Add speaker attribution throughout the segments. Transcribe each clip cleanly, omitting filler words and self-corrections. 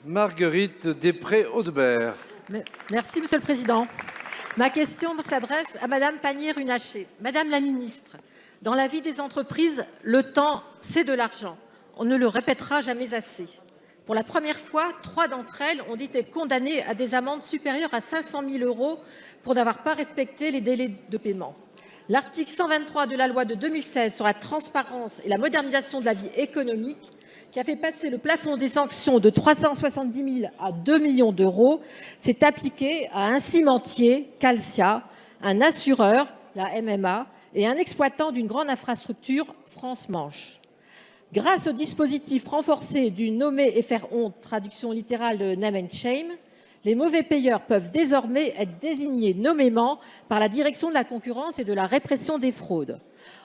Speaker 1: Marguerite Després-Audeberg.
Speaker 2: Merci, Monsieur le Président. Ma question s'adresse à Madame Pannier-Runacher. Madame la Ministre, dans la vie des entreprises, le temps, c'est de l'argent. On ne le répétera jamais assez. Pour la première fois, 3 d'entre elles ont été condamnées à des amendes supérieures à 500 000 € pour n'avoir pas respecté les délais de paiement. L'article 123 de la loi de 2016 sur la transparence et la modernisation de la vie économique, qui a fait passer le plafond des sanctions de 370 000 à 2 millions d'euros, s'est appliqué à un cimentier, Calcia, un assureur, la MMA, et un exploitant d'une grande infrastructure, France Manche. Grâce au dispositif renforcé du nommer et faire honte, traduction littérale de name and shame, les mauvais payeurs peuvent désormais être désignés nommément par la Direction de la concurrence et de la répression des fraudes.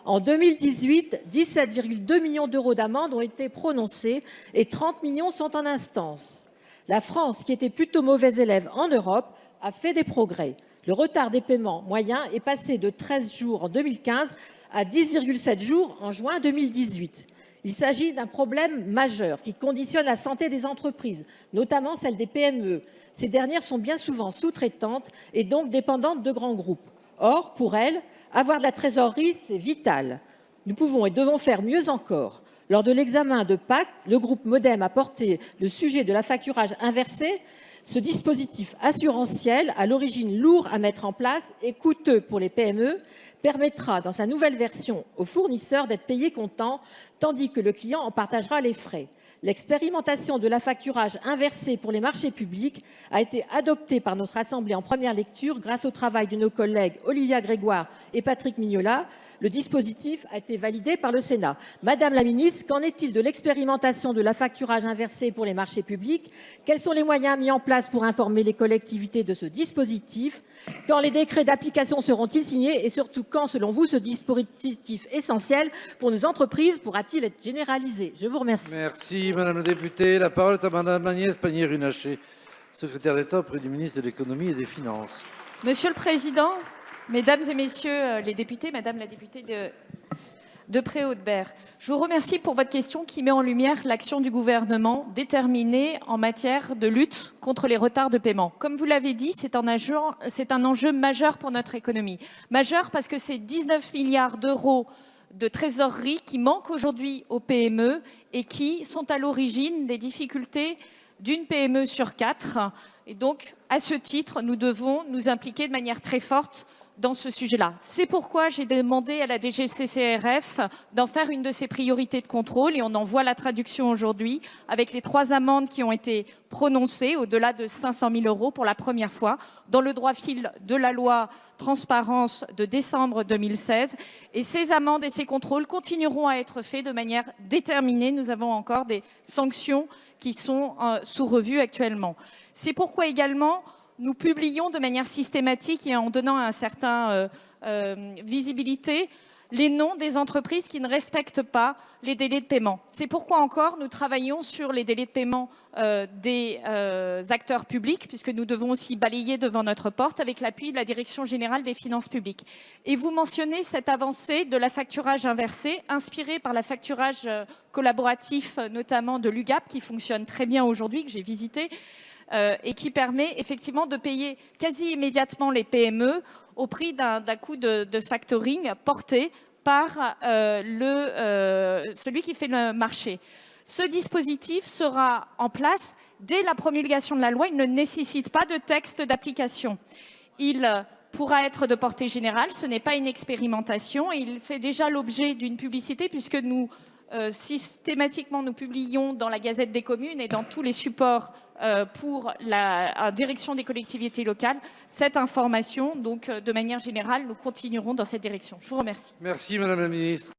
Speaker 2: En 2018, 17,2 millions d'euros d'amendes ont été prononcés et 30 millions sont en instance. La France, qui était plutôt mauvais élève en Europe, a fait des progrès. Le retard des paiements moyen est passé de 13 jours en 2015 à 10,7 jours en juin 2018. Il s'agit d'un problème majeur qui conditionne la santé des entreprises, notamment celle des PME. Ces dernières sont bien souvent sous-traitantes et donc dépendantes de grands groupes. Or, pour elles, avoir de la trésorerie, c'est vital. Nous pouvons et devons faire mieux encore. Lors de l'examen de PAC, le groupe Modem a porté le sujet de l'affacturage inversé. Ce dispositif assurantiel, à l'origine lourd à mettre en place et coûteux pour les PME, permettra dans sa nouvelle version aux fournisseurs d'être payés comptant, tandis que le client en partagera les frais. L'expérimentation de l'affacturage inversé pour les marchés publics a été adoptée par notre Assemblée en première lecture grâce au travail de nos collègues Olivia Grégoire et Patrick Mignola. Le dispositif a été validé par le Sénat. Madame la Ministre, qu'en est-il de l'expérimentation de l'affacturage inversé pour les marchés publics? Quels sont les moyens mis en place pour informer les collectivités de ce dispositif? Quand les décrets d'application seront-ils signés? Et surtout, quand, selon vous, ce dispositif essentiel pour nos entreprises pourra-t-il être généralisé? Je vous remercie.
Speaker 1: Merci, Madame la députée. La parole est à Madame Agnès Pannier-Runacher, secrétaire d'État auprès du ministre de l'Économie et des Finances.
Speaker 3: Monsieur le Président, Mesdames et Messieurs les députés, Madame la députée de Pré-Audeberg, je vous remercie pour votre question qui met en lumière l'action du gouvernement déterminée en matière de lutte contre les retards de paiement. Comme vous l'avez dit, c'est un enjeu majeur pour notre économie. Majeur parce que c'est 19 milliards d'euros de trésorerie qui manquent aujourd'hui aux PME et qui sont à l'origine des difficultés d'une PME sur 4. Et donc, à ce titre, nous devons nous impliquer de manière très forte dans ce sujet-là. C'est pourquoi j'ai demandé à la DGCCRF d'en faire une de ses priorités de contrôle et on en voit la traduction aujourd'hui avec les 3 amendes qui ont été prononcées au-delà de 500 000 € pour la première fois dans le droit fil de la loi transparence de décembre 2016. Et ces amendes et ces contrôles continueront à être faits de manière déterminée. Nous avons encore des sanctions qui sont sous revue actuellement. C'est pourquoi également nous publions de manière systématique et en donnant un certain visibilité les noms des entreprises qui ne respectent pas les délais de paiement. C'est pourquoi encore nous travaillons sur les délais de paiement des acteurs publics, puisque nous devons aussi balayer devant notre porte avec l'appui de la Direction générale des finances publiques. Et vous mentionnez cette avancée de l'affacturage inversé, inspirée par l'affacturage collaboratif, notamment de l'UGAP, qui fonctionne très bien aujourd'hui, que j'ai visité, et qui permet effectivement de payer quasi immédiatement les PME au prix d'un coût de factoring porté par celui qui fait le marché. Ce dispositif sera en place dès la promulgation de la loi. Il ne nécessite pas de texte d'application. Il pourra être de portée générale. Ce n'est pas une expérimentation. Il fait déjà l'objet d'une publicité puisque nous systématiquement, nous publions dans la Gazette des communes et dans tous les supports pour la direction des collectivités locales cette information. Donc, de manière générale, nous continuerons dans cette direction. Je vous remercie.
Speaker 1: Merci, Madame la Ministre.